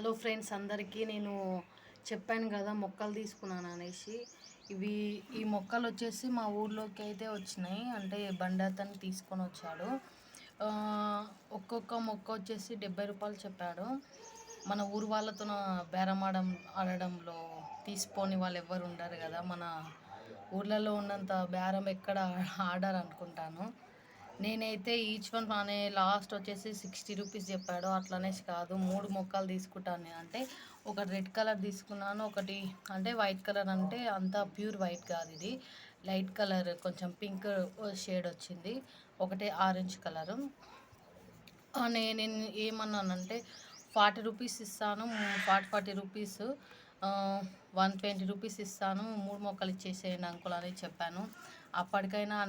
Hello friends, అందరికీ నేను చెప్పాను కదా మొక్కలు తీసుకున్నాను అనేసి. ఈ మొక్కలు వచ్చేసి మా ఊర్లోకి అయితే వచ్చినాయి. అంటే బండి అతను తీసుకొని వచ్చాడు. ఒక్కొక్క మొక్క వచ్చేసి 70 రూపాయలు చెప్పాడు. మన ఊరు వాళ్ళతో ఆడడంలో తీసుకోని వాళ్ళు ఎవ్వరు ఉండరు కదా. మన ఊర్లలో ఉన్నంత బేరం ఎక్కడ ఆడరు అనుకుంటాను. నేనైతే ఈచ్ వన్ అనే లాస్ట్ వచ్చేసి 60 రూపీస్ చెప్పాడు. అట్లనేసి కాదు, 3 మొక్కలు తీసుకుంటాను నేను. అంటే ఒకటి రెడ్ కలర్ తీసుకున్నాను, ఒకటి అంటే వైట్ కలర్. అంటే అంత ప్యూర్ వైట్ కాదు, ఇది లైట్ కలర్, కొంచెం పింక్ షేడ్ వచ్చింది. ఒకటి ఆరెంజ్ కలరు. నేను ఏమన్నానంటే 40 రూపీస్ ఇస్తాను, 40 రూపీస్, 120 రూపీస్ ఇస్తాను, 3 మొక్కలు ఇచ్చేసేయండి అంకుల్ అని చెప్పాను. అప్పటికైనా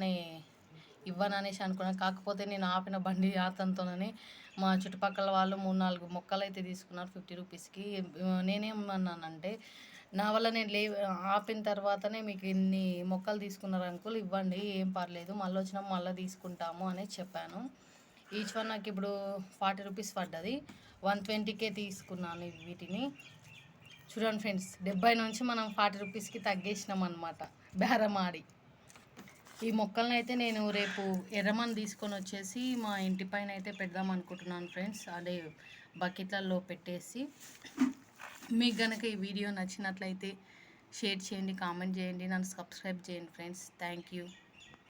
ఇవ్వననేసి అనుకున్నాను. కాకపోతే నేను ఆపిన బండి అతనితోనని మా చుట్టుపక్కల వాళ్ళు 3-4 మొక్కలు అయితే తీసుకున్నారు 50 రూపీస్కి. నేనేమన్నానంటే, నా వల్ల నేను ఆపిన తర్వాతనే మీకు ఇన్ని మొక్కలు తీసుకున్నారు అంకుల్, ఇవ్వండి, ఏం పర్లేదు, మళ్ళీ వచ్చినప్పుడు మళ్ళీ తీసుకుంటాము అనేది చెప్పాను. ఈచ్ వన్ నాకు ఇప్పుడు 40 రూపీస్ పడ్డది. 120కే తీసుకున్నాను వీటిని. చూడండి ఫ్రెండ్స్, 70 నుంచి మనం 40 రూపీస్కి తగ్గేసినాం అనమాట బేరం ఆడి. ఈ మొక్కలను అయితే నేను రేపు ఎర్రమని తీసుకొని వచ్చేసి మా ఇంటి పైన అయితే పెడదాం అనుకుంటున్నాను ఫ్రెండ్స్. అదే బకెట్లలో పెట్టేసి. మీకు కనుక ఈ వీడియో నచ్చినట్లయితే షేర్ చేయండి, కామెంట్ చేయండి, నన్ను సబ్స్క్రైబ్ చేయండి ఫ్రెండ్స్. Thank you.